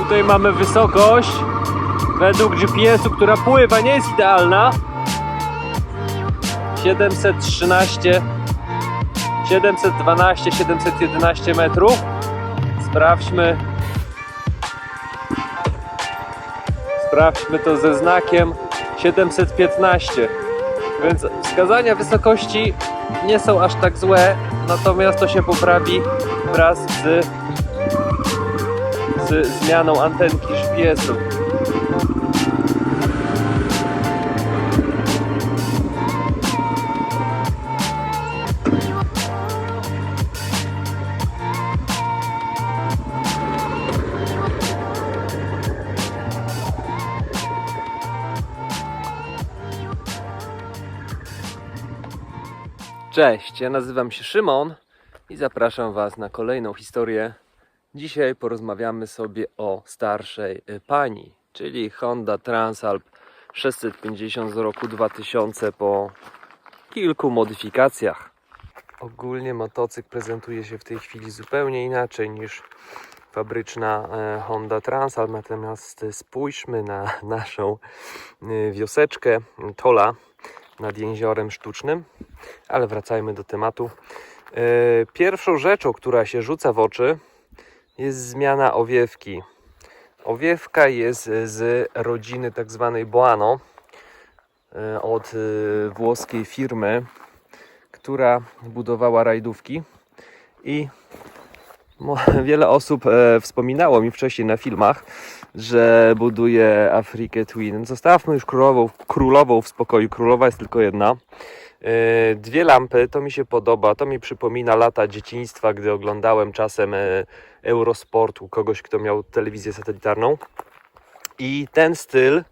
Tutaj mamy wysokość według GPS-u, która pływa, nie jest idealna. 713, 712, 711 metrów. Sprawdźmy to ze znakiem 715. Więc wskazania wysokości nie są aż tak złe, natomiast to się poprawi wraz z zmianą antenki GPS-u. Cześć, ja nazywam się Szymon i zapraszam Was na kolejną historię. Dzisiaj porozmawiamy sobie o starszej pani, czyli Honda Transalp 650 z roku 2000 po kilku modyfikacjach. Ogólnie motocykl prezentuje się w tej chwili zupełnie inaczej niż fabryczna Honda Transalp, natomiast spójrzmy na naszą wioseczkę Tola nad jeziorem sztucznym, ale wracajmy do tematu. Pierwszą rzeczą, która się rzuca w oczy, jest zmiana owiewki. Owiewka jest z rodziny tak zwanej Boano od włoskiej firmy, która budowała rajdówki i wiele osób wspominało mi wcześniej na filmach, że buduje Afrikę Twin. Zostawmy już królową w spokoju. Królowa jest tylko jedna. Dwie lampy, to mi się podoba. To mi przypomina lata dzieciństwa, gdy oglądałem czasem Eurosport u kogoś, kto miał telewizję satelitarną. I ten styl,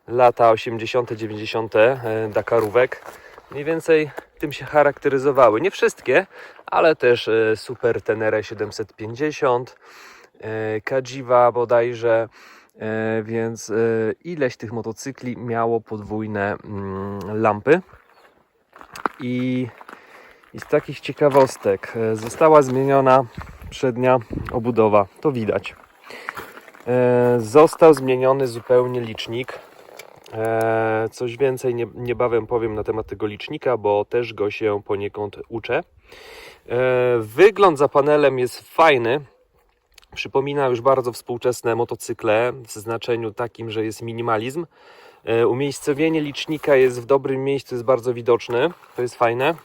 lata 80., 90. Dakarówek, mniej więcej tym się charakteryzowały. Nie wszystkie, ale też Super Tenere 750, Cagiva bodajże, więc ileś tych motocykli miało podwójne lampy. I z takich ciekawostek została zmieniona przednia obudowa, to widać. Został zmieniony zupełnie licznik. Coś więcej niebawem powiem na temat tego licznika, bo też go się poniekąd uczę. Wygląd za panelem jest fajny. Przypomina już bardzo współczesne motocykle w znaczeniu takim, że jest minimalizm. Umiejscowienie licznika jest w dobrym miejscu, jest bardzo widoczne. To jest fajne.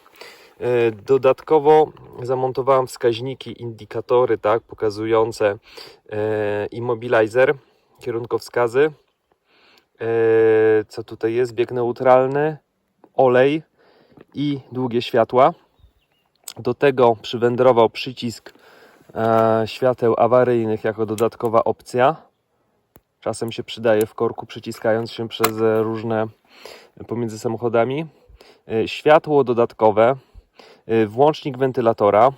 Dodatkowo zamontowałem wskaźniki, indykatory, tak, pokazujące immobilizer, kierunkowskazy. Co tutaj jest? Bieg neutralny, olej i długie światła. Do tego przywędrował przycisk świateł awaryjnych jako dodatkowa opcja. Czasem się przydaje w korku, przyciskając się przez różne pomiędzy samochodami. Światło dodatkowe, włącznik wentylatora,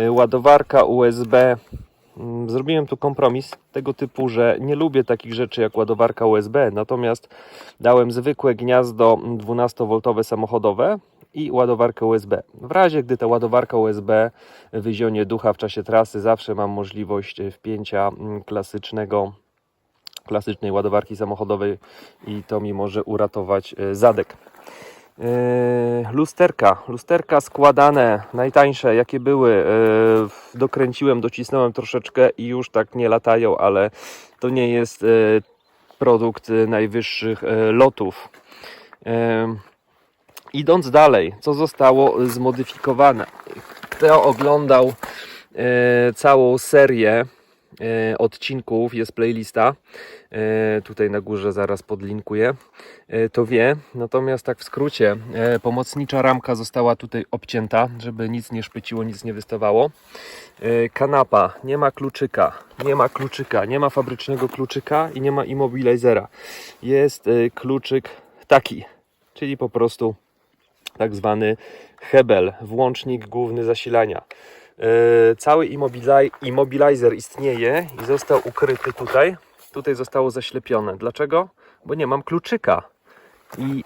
ładowarka USB. Zrobiłem tu kompromis tego typu, że nie lubię takich rzeczy jak ładowarka USB, natomiast dałem zwykłe gniazdo 12V samochodowe i ładowarkę USB. W razie gdy ta ładowarka USB wyzionie ducha w czasie trasy, zawsze mam możliwość wpięcia klasycznej ładowarki samochodowej i to mi może uratować zadek. Lusterka składane, najtańsze jakie były, dokręciłem, docisnąłem troszeczkę i już tak nie latają, ale to nie jest produkt najwyższych lotów. Idąc dalej, co zostało zmodyfikowane? Kto oglądał całą serię odcinków, jest playlista, tutaj na górze zaraz podlinkuję, to wie. Natomiast tak w skrócie, pomocnicza ramka została tutaj obcięta, żeby nic nie szpyciło, nic nie wystawało. Kanapa, nie ma kluczyka, nie ma fabrycznego kluczyka i nie ma immobilizera. Jest kluczyk taki, czyli po prostu tak zwany hebel, włącznik główny zasilania. Cały immobilizer istnieje i został ukryty tutaj. Tutaj zostało zaślepione. Dlaczego? Bo nie mam kluczyka. I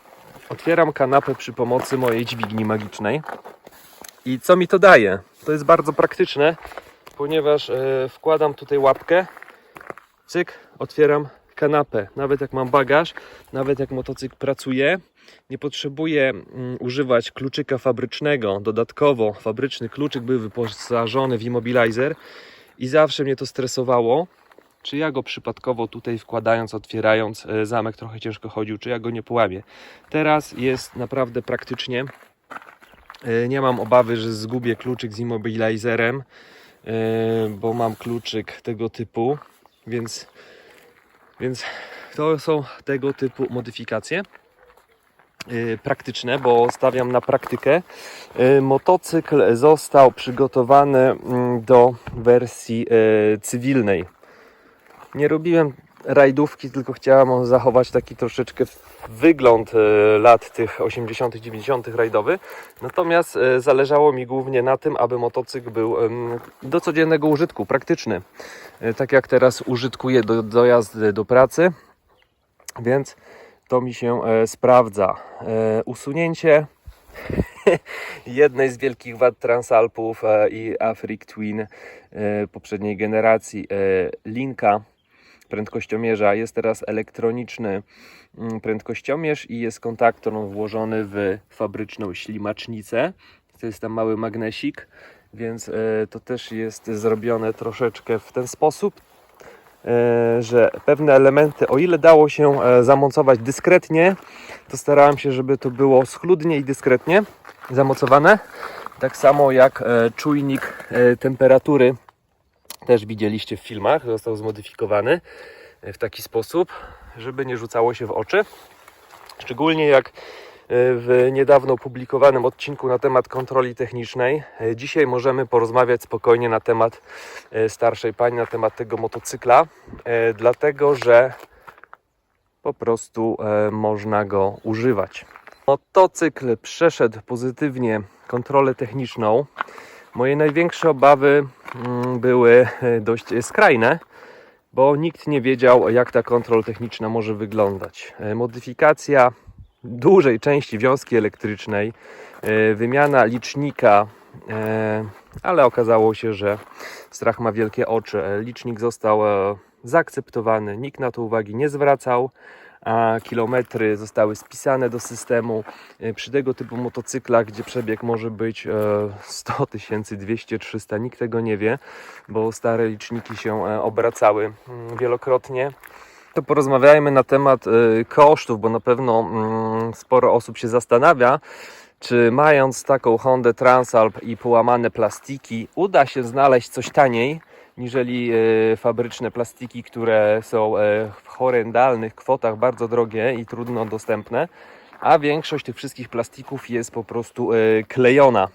otwieram kanapę przy pomocy mojej dźwigni magicznej. I co mi to daje? To jest bardzo praktyczne, ponieważ wkładam tutaj łapkę cyk, otwieram kanapę. Nawet jak mam bagaż, nawet jak motocykl pracuje, nie potrzebuję używać kluczyka fabrycznego. Dodatkowo fabryczny kluczyk był wyposażony w immobilizer i zawsze mnie to stresowało, czy ja go przypadkowo tutaj wkładając, otwierając zamek trochę ciężko chodził, czy ja go nie połamię. Teraz jest naprawdę praktycznie. Nie mam obawy, że zgubię kluczyk z immobilizerem, bo mam kluczyk tego typu, więc to są tego typu modyfikacje praktyczne, bo stawiam na praktykę. Motocykl został przygotowany do wersji cywilnej. Nie robiłem rajdówki, tylko chciałem zachować taki troszeczkę wygląd lat tych 80., 90. rajdowy. Natomiast zależało mi głównie na tym, aby motocykl był do codziennego użytku, praktyczny. Tak jak teraz użytkuję do dojazdu do pracy, więc to mi się sprawdza. Usunięcie jednej z wielkich wad Transalpów i Afric Twin poprzedniej generacji linka prędkościomierza. Jest teraz elektroniczny prędkościomierz i jest kontaktor włożony w fabryczną ślimacznicę. To jest tam mały magnesik, więc to też jest zrobione troszeczkę w ten sposób, że pewne elementy, o ile dało się zamocować dyskretnie, to starałem się, żeby to było schludnie i dyskretnie zamocowane. Tak samo jak czujnik temperatury, też widzieliście w filmach, został zmodyfikowany w taki sposób, żeby nie rzucało się w oczy. Szczególnie jak w niedawno opublikowanym odcinku na temat kontroli technicznej. Dzisiaj możemy porozmawiać spokojnie na temat starszej pani, na temat tego motocykla, dlatego że po prostu można go używać. Motocykl przeszedł pozytywnie kontrolę techniczną. Moje największe obawy były dość skrajne, bo nikt nie wiedział, jak ta kontrola techniczna może wyglądać. Modyfikacja dużej części wiązki elektrycznej, wymiana licznika, ale okazało się, że strach ma wielkie oczy. Licznik został zaakceptowany, nikt na to uwagi nie zwracał, a kilometry zostały spisane do systemu. Przy tego typu motocyklach, gdzie przebieg może być 100 tysięcy, 200, 300, nikt tego nie wie, bo stare liczniki się obracały wielokrotnie. To porozmawiajmy na temat kosztów, bo na pewno sporo osób się zastanawia, czy mając taką Hondę Transalp i połamane plastiki, uda się znaleźć coś taniej niżeli fabryczne plastiki, które są w horrendalnych kwotach, bardzo drogie i trudno dostępne, a większość tych wszystkich plastików jest po prostu klejona.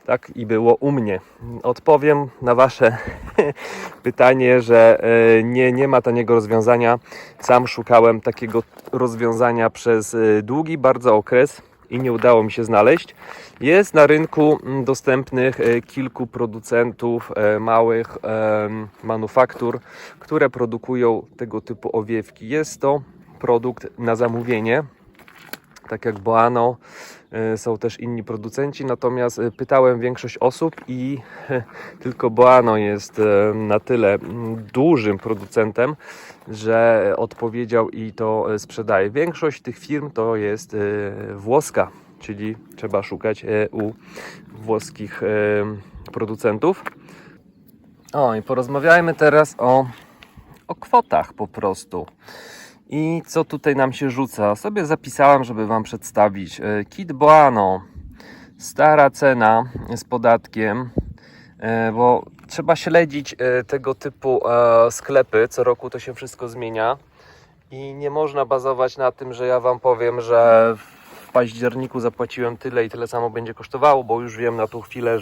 Tak i było u mnie. Odpowiem na Wasze pytanie, że nie ma taniego rozwiązania. Sam szukałem takiego rozwiązania przez długi bardzo okres i nie udało mi się znaleźć. Jest na rynku dostępnych kilku producentów, małych manufaktur, które produkują tego typu owiewki. Jest to produkt na zamówienie, tak jak Boano, są też inni producenci, natomiast pytałem większość osób i tylko Boano jest na tyle dużym producentem, że odpowiedział i to sprzedaje. Większość tych firm to jest włoska, czyli trzeba szukać u włoskich producentów. I porozmawiajmy teraz o kwotach po prostu. I co tutaj nam się rzuca? Sobie zapisałem, żeby Wam przedstawić. Kit Boano, stara cena z podatkiem, bo trzeba śledzić tego typu sklepy. Co roku to się wszystko zmienia i nie można bazować na tym, że ja Wam powiem, że w październiku zapłaciłem tyle i tyle samo będzie kosztowało, bo już wiem na tą chwilę,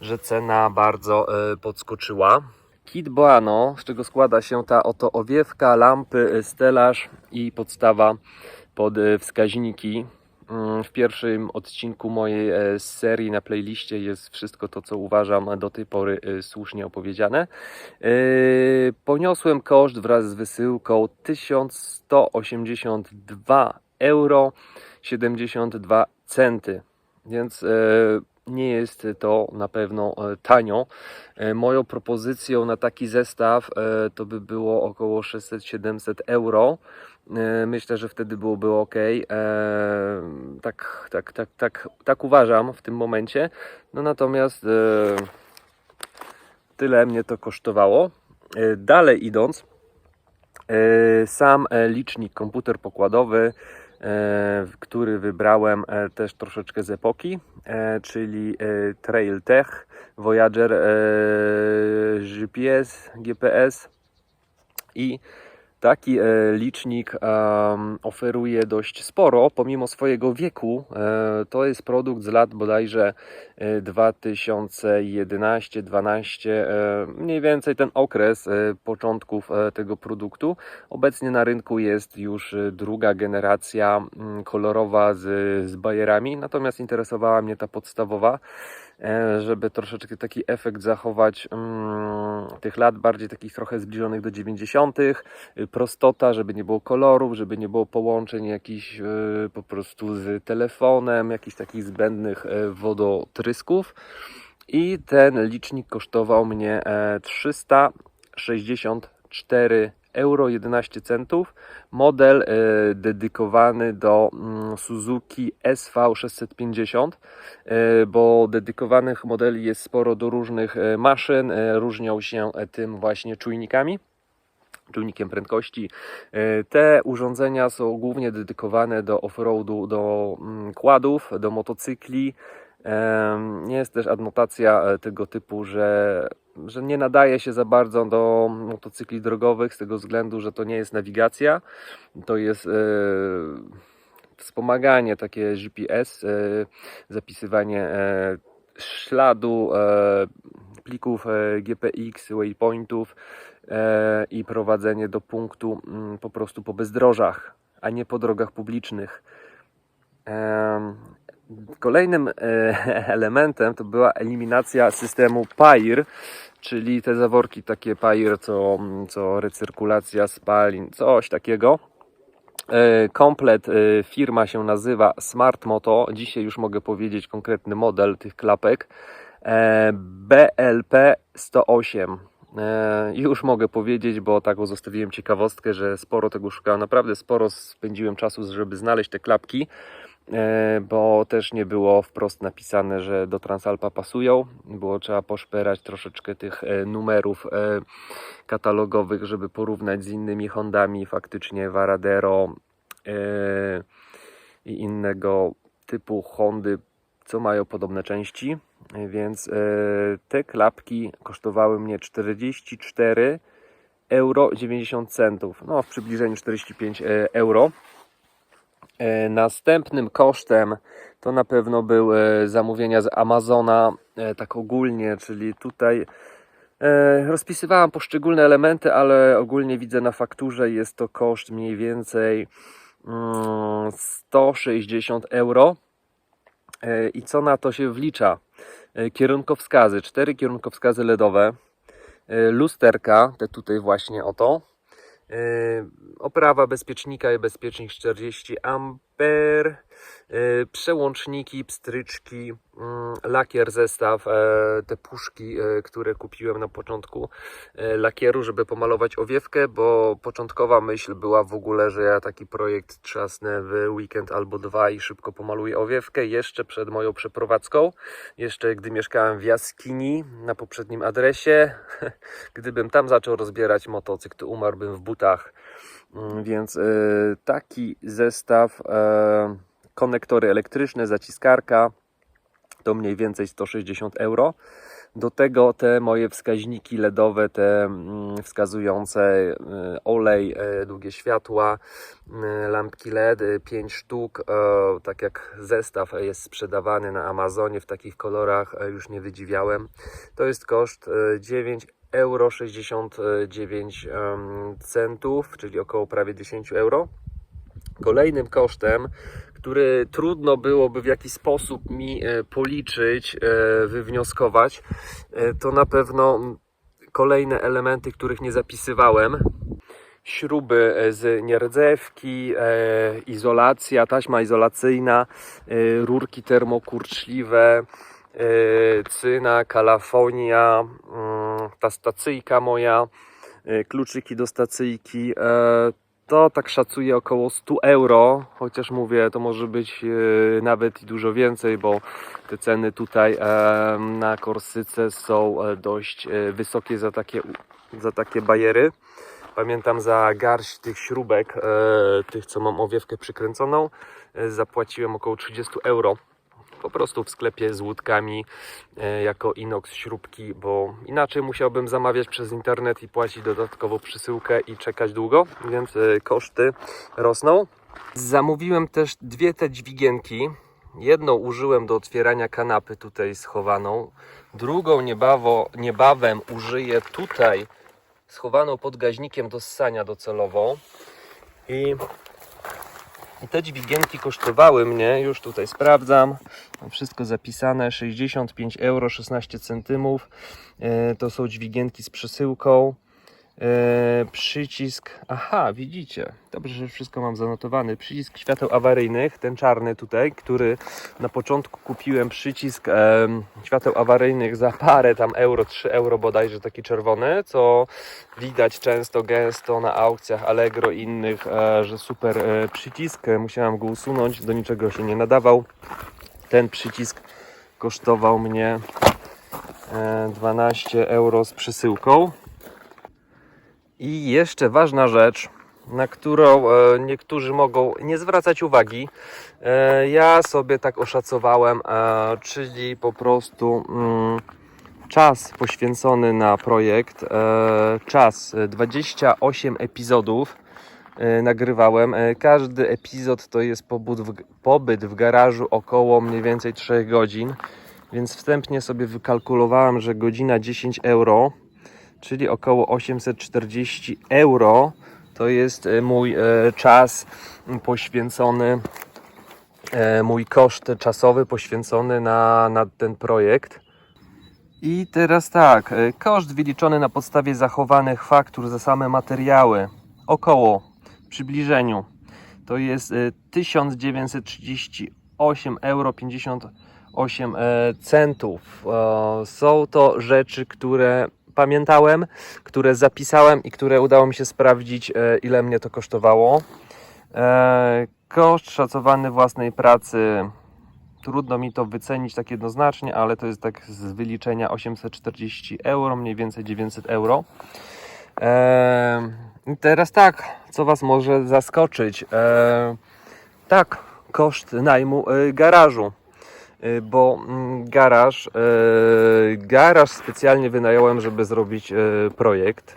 że cena bardzo podskoczyła. Kit Boano, z czego składa się ta oto owiewka, lampy, stelaż i podstawa pod wskaźniki. W pierwszym odcinku mojej serii na playliście jest wszystko to, co uważam do tej pory słusznie opowiedziane. Poniosłem koszt wraz z wysyłką 1182,72 €, więc nie jest to na pewno tanio. Moją propozycją na taki zestaw to by było około 600-700 euro. Myślę, że wtedy byłoby ok. Tak uważam w tym momencie. No natomiast tyle mnie to kosztowało. Dalej idąc, sam licznik, komputer pokładowy, który wybrałem też troszeczkę z epoki, czyli Trailtech Voyager GPS i taki licznik oferuje dość sporo, pomimo swojego wieku. To jest produkt z lat bodajże 2011-12, mniej więcej ten okres początków tego produktu. Obecnie na rynku jest już druga generacja kolorowa z bajerami, natomiast interesowała mnie ta podstawowa, żeby troszeczkę taki efekt zachować tych lat bardziej takich trochę zbliżonych do 90. Prostota, żeby nie było kolorów, żeby nie było połączeń jakichś po prostu z telefonem, jakichś takich zbędnych wodotrysków. I ten licznik kosztował mnie 364 euro 11 centów. Model dedykowany do Suzuki SV650, bo dedykowanych modeli jest sporo do różnych maszyn, różnią się tym właśnie czujnikiem prędkości. Te urządzenia są głównie dedykowane do off-roadu, do kładów, do motocykli. Jest też adnotacja tego typu, że nie nadaje się za bardzo do motocykli drogowych z tego względu, że to nie jest nawigacja, to jest wspomaganie takie GPS, zapisywanie śladu, plików GPX, waypointów i prowadzenie do punktu po prostu po bezdrożach, a nie po drogach publicznych. Kolejnym elementem to była eliminacja systemu PAIR, czyli te zaworki takie PAIR, co recyrkulacja spalin, coś takiego. Komplet firma się nazywa Smart Moto. Dzisiaj już mogę powiedzieć konkretny model tych klapek. BLP 108. Już mogę powiedzieć, bo taką zostawiłem ciekawostkę, że sporo tego szukałem. Naprawdę sporo spędziłem czasu, żeby znaleźć te klapki, bo też nie było wprost napisane, że do Transalpa pasują. Było trzeba poszperać troszeczkę tych numerów katalogowych, żeby porównać z innymi Hondami, faktycznie Varadero i innego typu Hondy, co mają podobne części. Więc te klapki kosztowały mnie 44 euro 90 centów, no w przybliżeniu 45 euro. Następnym kosztem to na pewno były zamówienia z Amazona, tak ogólnie, czyli tutaj rozpisywałem poszczególne elementy, ale ogólnie widzę na fakturze, jest to koszt mniej więcej 160 euro. I co na to się wlicza? Kierunkowskazy, 4 kierunkowskazy LEDowe, lusterka, te tutaj właśnie oto, oprawa bezpiecznika i bezpiecznik 40 A, przełączniki, pstryczki, lakier, zestaw, te puszki, które kupiłem na początku lakieru, żeby pomalować owiewkę, bo początkowa myśl była w ogóle, że ja taki projekt trzasnę w weekend albo dwa i szybko pomaluję owiewkę jeszcze przed moją przeprowadzką, jeszcze gdy mieszkałem w jaskini na poprzednim adresie. Gdybym tam zaczął rozbierać motocykl, to umarłbym w butach. Więc taki zestaw, konektory elektryczne, zaciskarka, to mniej więcej 160 euro. Do tego te moje wskaźniki LEDowe, te wskazujące olej, długie światła, lampki LED, 5 sztuk, tak jak zestaw jest sprzedawany na Amazonie w takich kolorach, już nie wydziwiałem. To jest koszt 9,69 euro, czyli około prawie 10 euro. Kolejnym kosztem, który trudno byłoby w jakiś sposób mi policzyć, wywnioskować, to na pewno kolejne elementy, których nie zapisywałem. Śruby z nierdzewki, izolacja, taśma izolacyjna, rurki termokurczliwe, Cyna, California, ta stacyjka moja, kluczyki do stacyjki, to tak szacuję około 100 euro, chociaż mówię, to może być nawet i dużo więcej, bo te ceny tutaj na Korsyce są dość wysokie za takie bajery. Pamiętam, za garść tych śrubek, tych co mam owiewkę przykręconą, zapłaciłem około 30 euro. Po prostu w sklepie z łódkami jako inox śrubki, bo inaczej musiałbym zamawiać przez internet i płacić dodatkowo przesyłkę i czekać długo, więc koszty rosną. Zamówiłem też dwie te dźwigienki. Jedną użyłem do otwierania kanapy tutaj schowaną, drugą niebawem użyję tutaj schowaną pod gaźnikiem do ssania docelowo. I te dźwigienki kosztowały mnie, już tutaj sprawdzam, mam wszystko zapisane, 65 euro 16 centymów. To są dźwigienki z przesyłką. Przycisk, aha, widzicie, dobrze, że wszystko mam zanotowane. Przycisk świateł awaryjnych, ten czarny tutaj, który na początku kupiłem, przycisk świateł awaryjnych za parę tam euro, 3 euro bodajże, taki czerwony, co widać często, gęsto na aukcjach Allegro i innych, że super przycisk. Musiałem go usunąć, do niczego się nie nadawał. Ten przycisk kosztował mnie 12 euro z przesyłką. I jeszcze ważna rzecz, na którą niektórzy mogą nie zwracać uwagi. Ja sobie tak oszacowałem, czyli po prostu czas poświęcony na projekt, czas 28 epizodów nagrywałem. Każdy epizod to jest pobyt w garażu około mniej więcej 3 godzin, więc wstępnie sobie wykalkulowałem, że godzina 10 euro, czyli około 840 euro to jest mój czas poświęcony, mój koszt czasowy poświęcony na ten projekt. I teraz tak, koszt wyliczony na podstawie zachowanych faktur za same materiały, około, w przybliżeniu, to jest 1938 euro 58 centów. Są to rzeczy, które pamiętałem, które zapisałem i które udało mi się sprawdzić, ile mnie to kosztowało. Koszt szacowany własnej pracy, trudno mi to wycenić tak jednoznacznie, ale to jest tak z wyliczenia 840 euro, mniej więcej 900 euro. I teraz tak, co Was może zaskoczyć? Tak, koszt najmu garażu. Bo garaż specjalnie wynająłem, żeby zrobić projekt.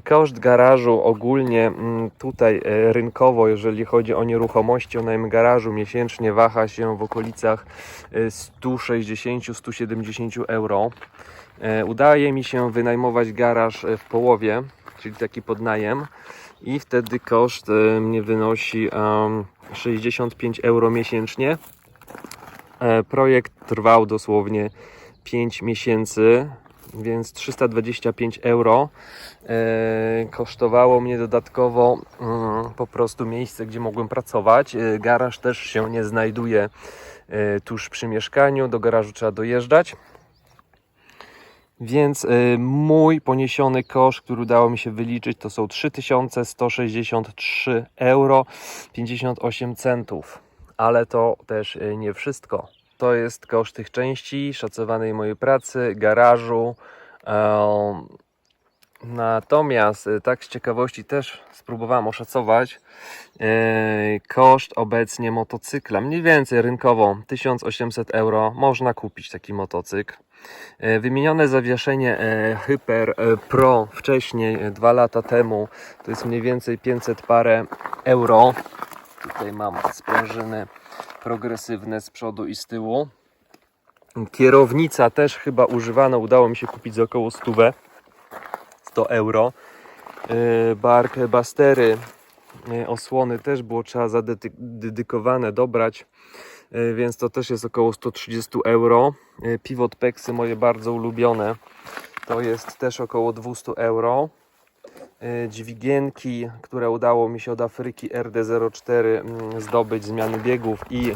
Koszt garażu ogólnie tutaj rynkowo, jeżeli chodzi o nieruchomości, o najem garażu miesięcznie waha się w okolicach 160-170 euro. Udaje mi się wynajmować garaż w połowie, czyli taki podnajem, i wtedy koszt mnie wynosi 65 euro miesięcznie. Projekt trwał dosłownie 5 miesięcy, więc 325 euro kosztowało mnie dodatkowo po prostu miejsce, gdzie mogłem pracować. Garaż też się nie znajduje tuż przy mieszkaniu, do garażu trzeba dojeżdżać. Więc mój poniesiony koszt, który udało mi się wyliczyć, to są 3163 euro 58 centów. Ale to też nie wszystko. To jest koszt tych części, szacowanej mojej pracy, garażu. Natomiast tak z ciekawości też spróbowałem oszacować koszt obecnie motocykla. Mniej więcej rynkowo 1800 euro można kupić taki motocykl. Wymienione zawieszenie Hyper Pro wcześniej, 2 lata temu, to jest mniej więcej 500 parę euro. Tutaj mam sprężyny progresywne z przodu i z tyłu. Kierownica też chyba używana, udało mi się kupić za około 100 euro. Bark, bastery, osłony też było trzeba zadedykowane dobrać, więc to też jest około 130 euro. Pivot peksy moje bardzo ulubione, to jest też około 200 euro. Dźwigienki, które udało mi się od Afryki RD04 zdobyć, zmiany biegów i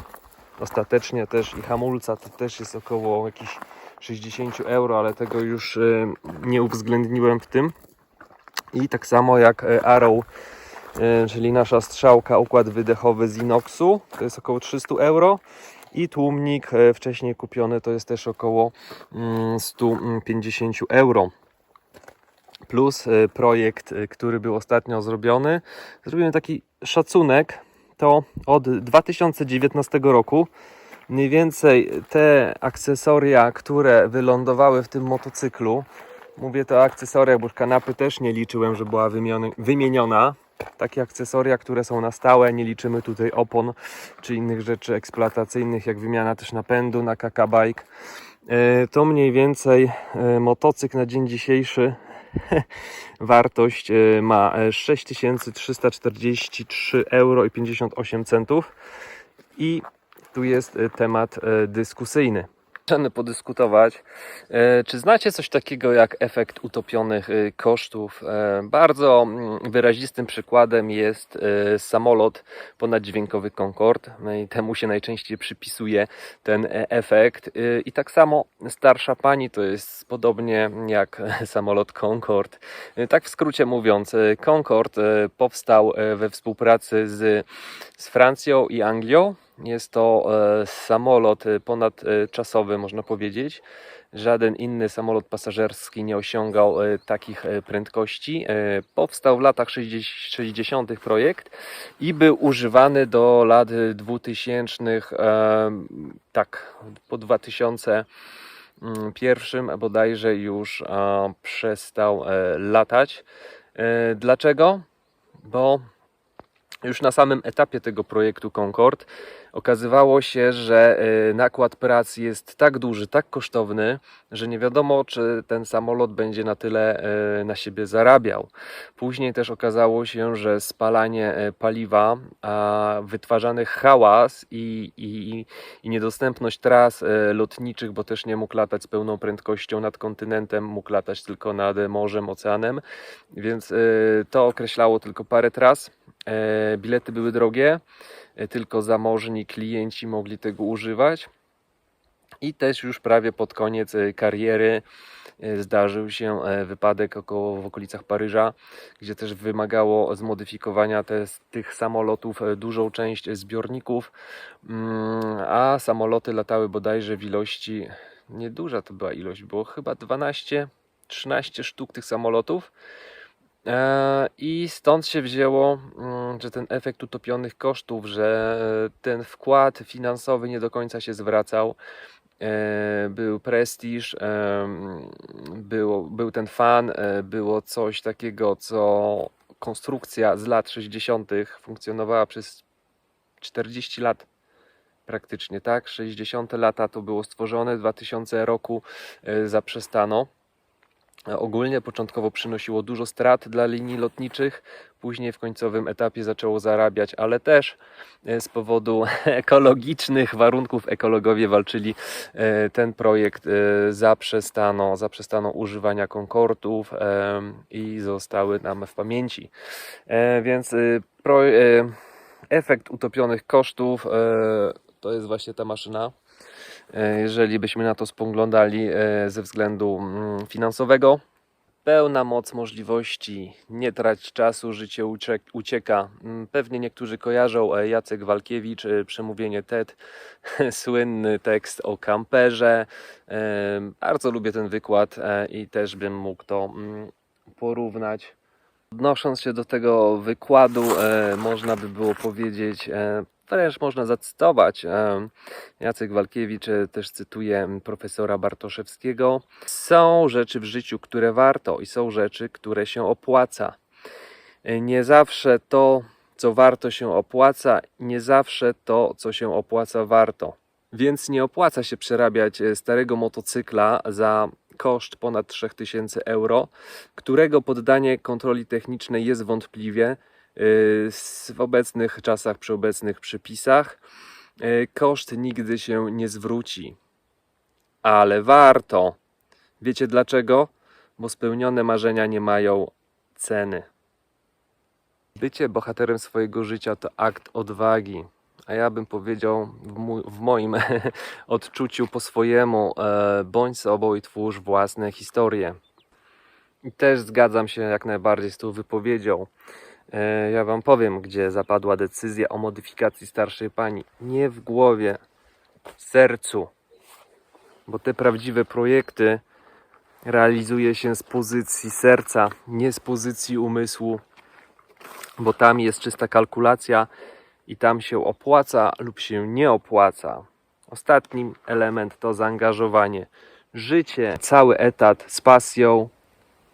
ostatecznie też i hamulca to też jest około jakichś 60 euro, ale tego już nie uwzględniłem w tym. I tak samo jak Arrow, czyli nasza strzałka, układ wydechowy z inoxu, to jest około 300 euro. I tłumnik wcześniej kupiony to jest też około 150 euro. Plus projekt, który był ostatnio zrobiony. Zrobiłem taki szacunek, to od 2019 roku mniej więcej te akcesoria, które wylądowały w tym motocyklu, mówię to o akcesoriach, bo kanapy też nie liczyłem, że była wymieniona. Takie akcesoria, które są na stałe, nie liczymy tutaj opon czy innych rzeczy eksploatacyjnych, jak wymiana też napędu na KK Bike. To mniej więcej motocykl na dzień dzisiejszy wartość ma 6343 euro i 58 centów. I tu jest temat dyskusyjny. Możemy podyskutować. Czy znacie coś takiego jak efekt utopionych kosztów? Bardzo wyrazistym przykładem jest samolot ponaddźwiękowy Concorde. No i temu się najczęściej przypisuje ten efekt. I tak samo starsza pani to jest podobnie jak samolot Concorde. Tak w skrócie mówiąc, Concorde powstał we współpracy z Francją i Anglią. Jest to samolot ponadczasowy, można powiedzieć. Żaden inny samolot pasażerski nie osiągał takich prędkości. Powstał w latach 60. projekt i był używany do lat 2000, tak, po 2001 bodajże już przestał latać. Dlaczego? Bo już na samym etapie tego projektu Concorde okazywało się, że nakład pracy jest tak duży, tak kosztowny, że nie wiadomo, czy ten samolot będzie na tyle na siebie zarabiał. Później też okazało się, że spalanie paliwa, a wytwarzany hałas i niedostępność tras lotniczych, bo też nie mógł latać z pełną prędkością nad kontynentem, mógł latać tylko nad morzem, oceanem, więc to określało tylko parę tras. Bilety były drogie, tylko zamożni klienci mogli tego używać. I też już prawie pod koniec kariery zdarzył się wypadek w okolicach Paryża, gdzie też wymagało zmodyfikowania tych samolotów dużą część zbiorników, a samoloty latały bodajże w ilości, nieduża to była ilość, było chyba 12-13 sztuk tych samolotów. I stąd się wzięło, że ten efekt utopionych kosztów, że ten wkład finansowy nie do końca się zwracał. Był prestiż, był ten fan, było coś takiego, co konstrukcja z lat 60. funkcjonowała przez 40 lat praktycznie, tak? 60 lata to było stworzone, w 2000 roku zaprzestano. Ogólnie początkowo przynosiło dużo strat dla linii lotniczych, później w końcowym etapie zaczęło zarabiać, ale też z powodu ekologicznych warunków ekologowie walczyli. Ten projekt zaprzestano używania Concordów i zostały nam w pamięci. Więc efekt utopionych kosztów to jest właśnie ta maszyna. Jeżeli byśmy na to spoglądali ze względu finansowego, pełna moc możliwości, nie trać czasu, życie ucieka. Pewnie niektórzy kojarzą Jacek Walkiewicz, przemówienie TED, słynny tekst o kamperze. Bardzo lubię ten wykład i też bym mógł to porównać. Odnosząc się do tego wykładu, można by było powiedzieć, wręcz można zacytować. Jacek Walkiewicz też cytuje profesora Bartoszewskiego. Są rzeczy w życiu, które warto i są rzeczy, które się opłaca. Nie zawsze to, co warto się opłaca, nie zawsze to, co się opłaca, warto. Więc nie opłaca się przerabiać starego motocykla za koszt ponad 3000 euro, którego poddanie kontroli technicznej jest wątpliwie w obecnych czasach, przy obecnych przepisach. Koszt nigdy się nie zwróci, ale warto. Wiecie dlaczego? Bo spełnione marzenia nie mają ceny. Bycie bohaterem swojego życia to akt odwagi, a ja bym powiedział w moim odczuciu po swojemu, bądź sobą i twórz własne historie. I też zgadzam się jak najbardziej z tą wypowiedzią. Ja wam powiem, gdzie zapadła decyzja o modyfikacji starszej pani. Nie w głowie, w sercu. Bo te prawdziwe projekty realizuje się z pozycji serca, nie z pozycji umysłu. Bo tam jest czysta kalkulacja i tam się opłaca lub się nie opłaca. Ostatni element to zaangażowanie. Życie, cały etat z pasją.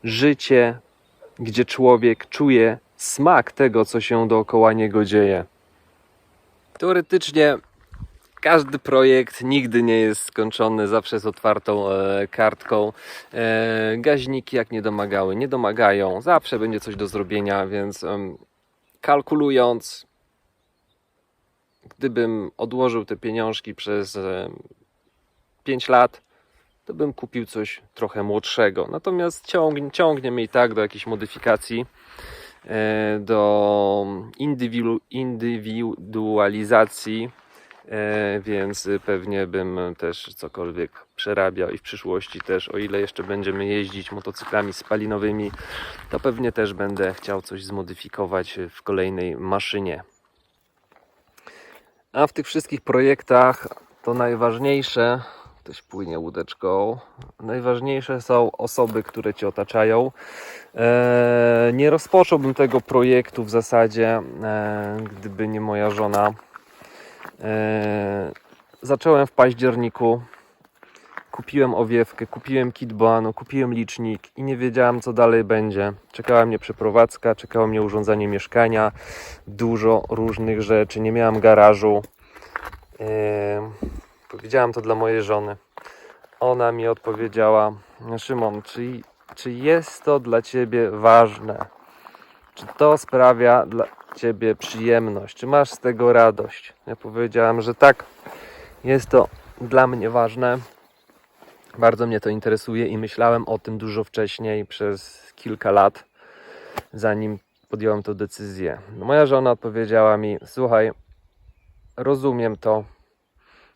Życie, gdzie człowiek czuje smak tego, co się dookoła niego dzieje. Teoretycznie każdy projekt nigdy nie jest skończony, zawsze z otwartą kartką. Gaźniki jak nie domagają, zawsze będzie coś do zrobienia, więc kalkulując, gdybym odłożył te pieniążki przez 5 lat, to bym kupił coś trochę młodszego. Natomiast ciągnie mnie i tak do jakichś modyfikacji, do indywidualizacji, więc pewnie bym też cokolwiek przerabiał i w przyszłości też, o ile jeszcze będziemy jeździć motocyklami spalinowymi, to pewnie też będę chciał coś zmodyfikować w kolejnej maszynie. A w tych wszystkich projektach to najważniejsze, ktoś płynie łódeczką, najważniejsze są osoby, które Cię otaczają. Nie rozpocząłbym tego projektu w zasadzie, gdyby nie moja żona. Zacząłem w październiku, kupiłem owiewkę, kupiłem kit Boano, kupiłem licznik i nie wiedziałem, co dalej będzie. Czekała mnie przeprowadzka, czekało mnie urządzenie mieszkania, dużo różnych rzeczy, nie miałem garażu. Powiedziałem to dla mojej żony. Ona mi odpowiedziała: Szymon, czy jest to dla Ciebie ważne? Czy to sprawia dla Ciebie przyjemność? Czy masz z tego radość? Ja powiedziałem, że tak, jest to dla mnie ważne. Bardzo mnie to interesuje i myślałem o tym dużo wcześniej, przez kilka lat, zanim podjąłem tę decyzję. Moja żona odpowiedziała mi: słuchaj, rozumiem to,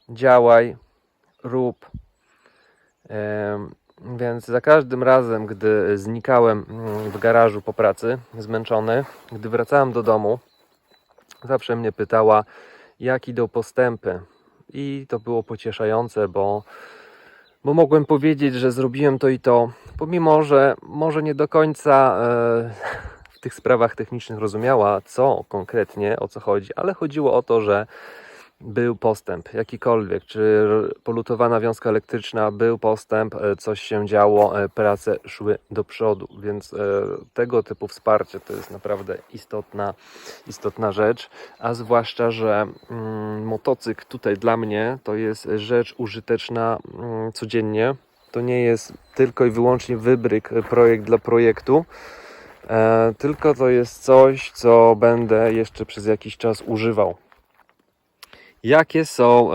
działaj, rób. Więc za każdym razem, gdy znikałem w garażu po pracy, zmęczony, gdy wracałem do domu, zawsze mnie pytała, jak idą postępy. I to było pocieszające, bo mogłem powiedzieć, że zrobiłem to i to, pomimo że może nie do końca w tych sprawach technicznych rozumiała, co konkretnie, o co chodzi, ale chodziło o to, że był postęp, jakikolwiek, czy polutowana wiązka elektryczna, był postęp, coś się działo, prace szły do przodu, więc tego typu wsparcie to jest naprawdę istotna rzecz, a zwłaszcza, że motocykl tutaj dla mnie to jest rzecz użyteczna codziennie, to nie jest tylko i wyłącznie wybryk, projekt dla projektu, tylko to jest coś, co będę jeszcze przez jakiś czas używał. Jakie są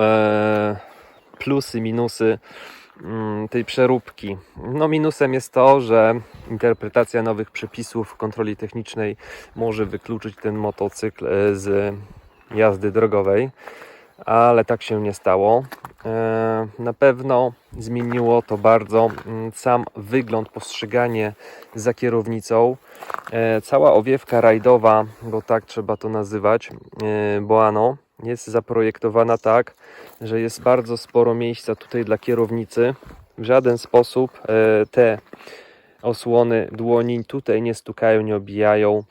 plusy, minusy tej przeróbki? No, minusem jest to, że interpretacja nowych przepisów kontroli technicznej może wykluczyć ten motocykl z jazdy drogowej, ale tak się nie stało. Na pewno zmieniło to bardzo sam wygląd, postrzeganie za kierownicą. Cała owiewka rajdowa, bo tak trzeba to nazywać, Boano, jest zaprojektowana tak, że jest bardzo sporo miejsca tutaj dla kierownicy. W żaden sposób te osłony dłoni tutaj nie stukają, nie obijają.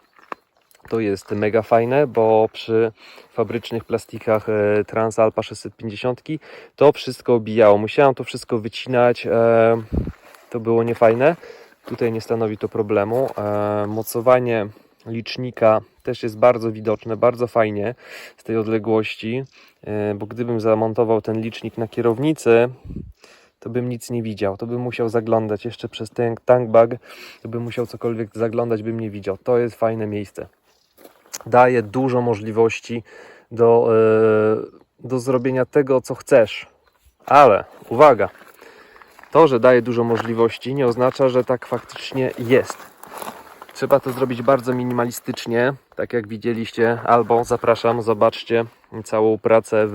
To jest mega fajne, bo przy fabrycznych plastikach Transalpa 650 to wszystko obijało. Musiałem to wszystko wycinać, to było niefajne. Tutaj nie stanowi to problemu. Mocowanie licznika też jest bardzo widoczne, bardzo fajnie z tej odległości, bo gdybym zamontował ten licznik na kierownicy, to bym nic nie widział, to bym musiał zaglądać jeszcze przez ten tankbag, to bym musiał cokolwiek zaglądać, bym nie widział. To jest fajne miejsce. Daje dużo możliwości do zrobienia tego, co chcesz, ale uwaga, to, że daje dużo możliwości, nie oznacza, że tak faktycznie jest. Trzeba to zrobić bardzo minimalistycznie, tak jak widzieliście, albo zapraszam, zobaczcie całą pracę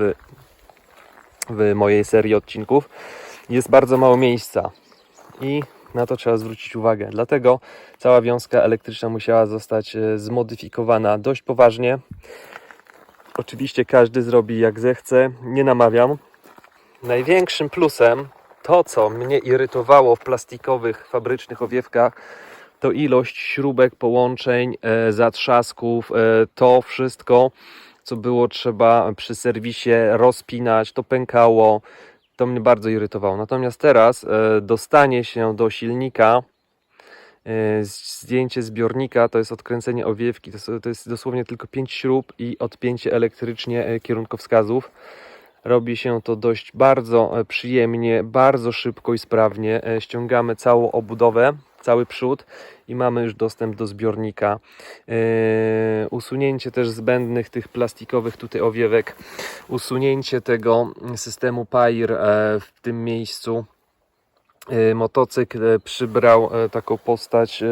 w mojej serii odcinków, jest bardzo mało miejsca i na to trzeba zwrócić uwagę. Dlatego cała wiązka elektryczna musiała zostać zmodyfikowana dość poważnie. Oczywiście każdy zrobi jak zechce, nie namawiam. Największym plusem, to co mnie irytowało w plastikowych, fabrycznych owiewkach, to ilość śrubek, połączeń, zatrzasków, to wszystko, co było trzeba przy serwisie rozpinać, to pękało, to mnie bardzo irytowało. Natomiast teraz dostanie się do silnika, zdjęcie zbiornika, to jest odkręcenie owiewki, to jest dosłownie tylko 5 śrub i odpięcie elektrycznie kierunkowskazów. Robi się to dość bardzo przyjemnie, bardzo szybko i sprawnie. Ściągamy całą obudowę, cały przód i mamy już dostęp do zbiornika. Usunięcie też zbędnych tych plastikowych tutaj owiewek, usunięcie tego systemu PAIR w tym miejscu. Motocykl przybrał taką postać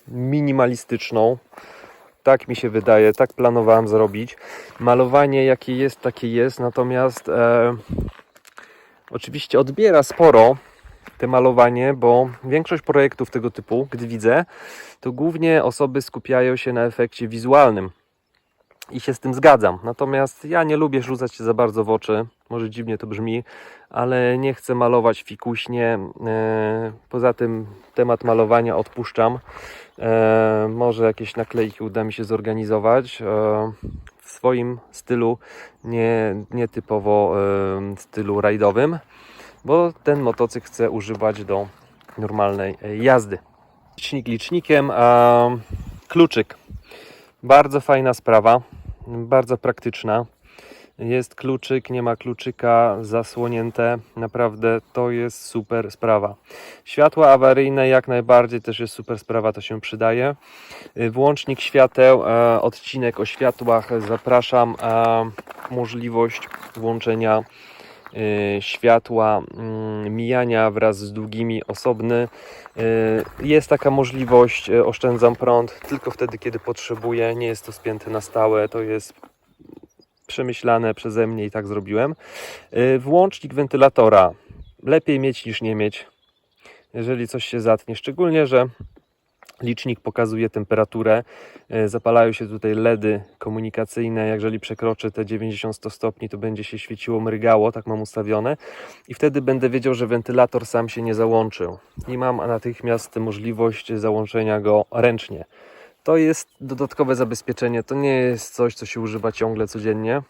minimalistyczną. Tak mi się wydaje, tak planowałem zrobić. Malowanie jakie jest, takie jest, natomiast oczywiście odbiera sporo te malowanie, bo większość projektów tego typu, gdy widzę, to głównie osoby skupiają się na efekcie wizualnym i się z tym zgadzam. Natomiast ja nie lubię rzucać się za bardzo w oczy, może dziwnie to brzmi, ale nie chcę malować fikuśnie. Poza tym temat malowania odpuszczam. Może jakieś naklejki uda mi się zorganizować w swoim stylu, nie typowo stylu rajdowym, bo ten motocykl chcę używać do normalnej jazdy. Licznik licznikiem, a kluczyk. Bardzo fajna sprawa, bardzo praktyczna. Jest kluczyk, nie ma kluczyka, zasłonięte. Naprawdę to jest super sprawa. Światła awaryjne jak najbardziej też jest super sprawa, to się przydaje. Włącznik świateł, odcinek o światłach. Zapraszam. Możliwość włączenia światła mijania wraz z długimi osobny. Jest taka możliwość, oszczędzam prąd tylko wtedy, kiedy potrzebuję. Nie jest to spięte na stałe, to jest przemyślane przeze mnie i tak zrobiłem. Włącznik wentylatora. Lepiej mieć niż nie mieć, jeżeli coś się zatnie. Szczególnie, że licznik pokazuje temperaturę. Zapalają się tutaj LEDy komunikacyjne. Jeżeli przekroczy te 90-100 stopni, to będzie się świeciło, mrygało, tak mam ustawione. I wtedy będę wiedział, że wentylator sam się nie załączył. I mam natychmiast możliwość załączenia go ręcznie. To jest dodatkowe zabezpieczenie, to nie jest coś, co się używa ciągle, codziennie.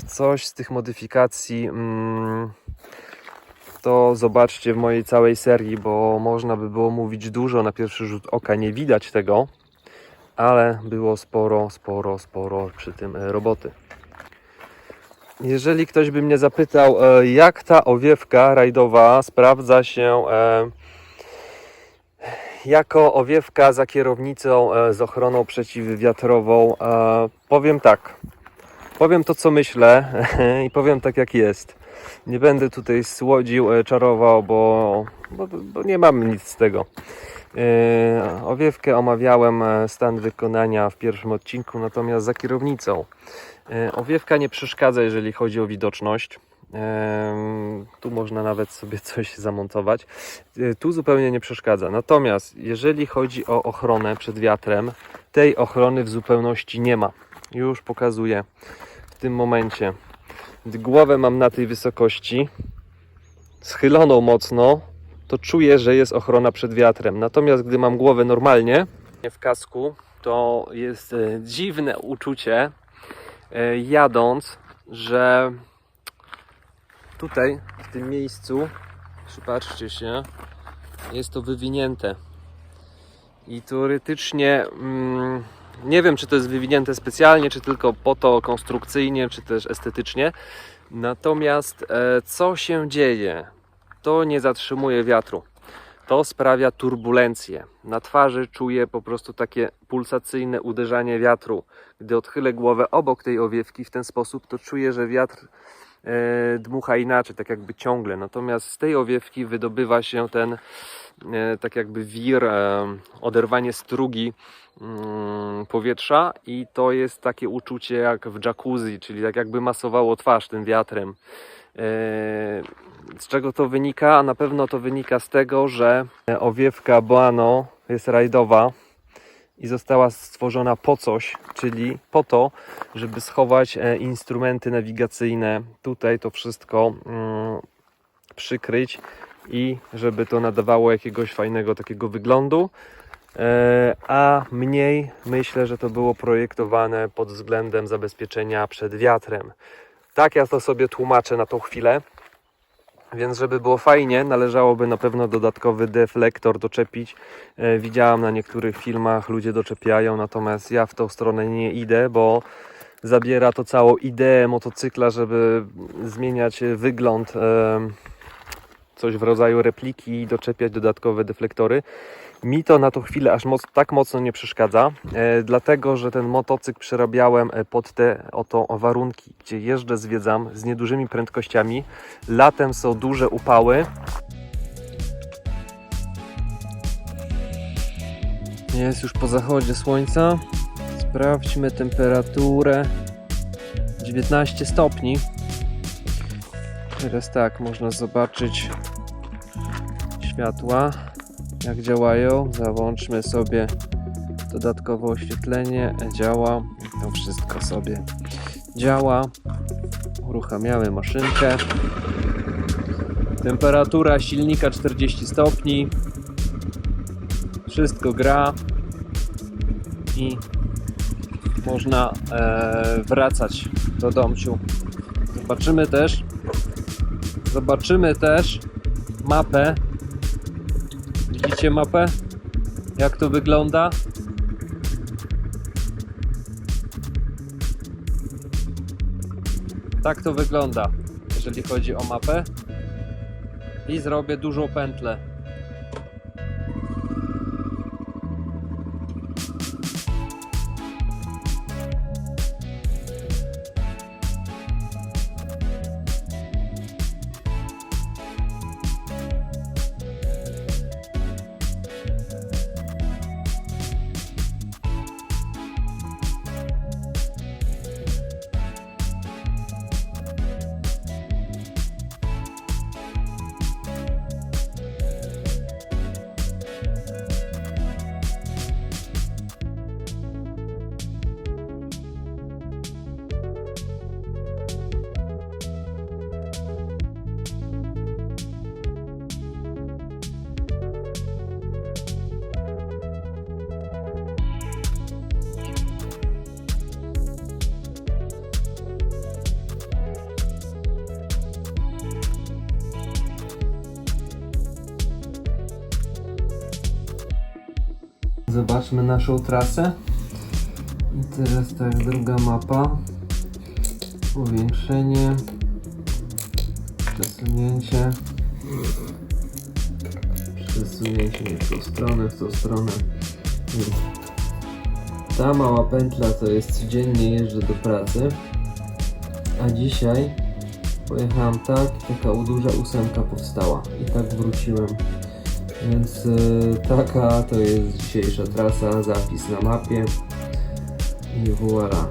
Coś z tych modyfikacji to zobaczcie w mojej całej serii, bo można by było mówić dużo, na pierwszy rzut oka nie widać tego, ale było sporo przy tym roboty. Jeżeli ktoś by mnie zapytał, jak ta owiewka rajdowa sprawdza się jako owiewka za kierownicą z ochroną przeciwwiatrową, powiem tak. Powiem to, co myślę i powiem tak, jak jest. Nie będę tutaj słodził, czarował, bo nie mam nic z tego. Owiewkę omawiałem stan wykonania w pierwszym odcinku, natomiast za kierownicą. Owiewka nie przeszkadza, jeżeli chodzi o widoczność. Tu można nawet sobie coś zamontować. Tu zupełnie nie przeszkadza. Natomiast jeżeli chodzi o ochronę przed wiatrem, tej ochrony w zupełności nie ma. Już pokazuję w tym momencie. Gdy głowę mam na tej wysokości, schyloną mocno, to czuję, że jest ochrona przed wiatrem. Natomiast gdy mam głowę normalnie, w kasku, to jest dziwne uczucie jadąc, że tutaj w tym miejscu, przypatrzcie się, jest to wywinięte i teoretycznie nie wiem, czy to jest wywinięte specjalnie, czy tylko po to konstrukcyjnie, czy też estetycznie. Natomiast co się dzieje? To nie zatrzymuje wiatru. To sprawia turbulencję. Na twarzy czuję po prostu takie pulsacyjne uderzanie wiatru. Gdy odchylę głowę obok tej owiewki w ten sposób, to czuję, że wiatr dmucha inaczej, tak jakby ciągle. Natomiast z tej owiewki wydobywa się ten tak jakby wir, oderwanie strugi powietrza i to jest takie uczucie jak w jacuzzi, czyli tak jakby masowało twarz tym wiatrem. Z czego to wynika? Na pewno to wynika z tego, że owiewka Boano jest rajdowa i została stworzona po coś, czyli po to, żeby schować instrumenty nawigacyjne. Tutaj to wszystko przykryć i żeby to nadawało jakiegoś fajnego takiego wyglądu. A mniej myślę, że to było projektowane pod względem zabezpieczenia przed wiatrem. Tak ja to sobie tłumaczę na tą chwilę. Więc żeby było fajnie, należałoby na pewno dodatkowy deflektor doczepić. Widziałam na niektórych filmach, ludzie doczepiają, natomiast ja w tą stronę nie idę, bo zabiera to całą ideę motocykla, żeby zmieniać wygląd, coś w rodzaju repliki i doczepiać dodatkowe deflektory. Mi to na tą chwilę aż tak mocno nie przeszkadza, dlatego że ten motocykl przerabiałem pod te oto warunki, gdzie jeżdżę, zwiedzam z niedużymi prędkościami. Latem są duże upały. Jest już po zachodzie słońca. Sprawdźmy temperaturę. 19 stopni. Teraz tak, można zobaczyć światła, jak działają. Załączmy sobie dodatkowe oświetlenie. Działa. To wszystko sobie działa. Uruchamiamy maszynkę. Temperatura silnika 40 stopni. Wszystko gra. I można wracać do domciu. Zobaczymy też mapę. Widzicie mapę? Jak to wygląda? Tak to wygląda, jeżeli chodzi o mapę. I zrobię dużą pętlę. Zobaczmy naszą trasę. I teraz tak, druga mapa. Powiększenie. Przesunięcie. Przesunięcie nie w tą stronę, w tą stronę. Ta mała pętla to jest codziennie jeżdżę do pracy. A dzisiaj pojechałem tak, taka duża 8 powstała. I tak wróciłem. Więc taka to jest dzisiejsza trasa, zapis na mapie i voilà.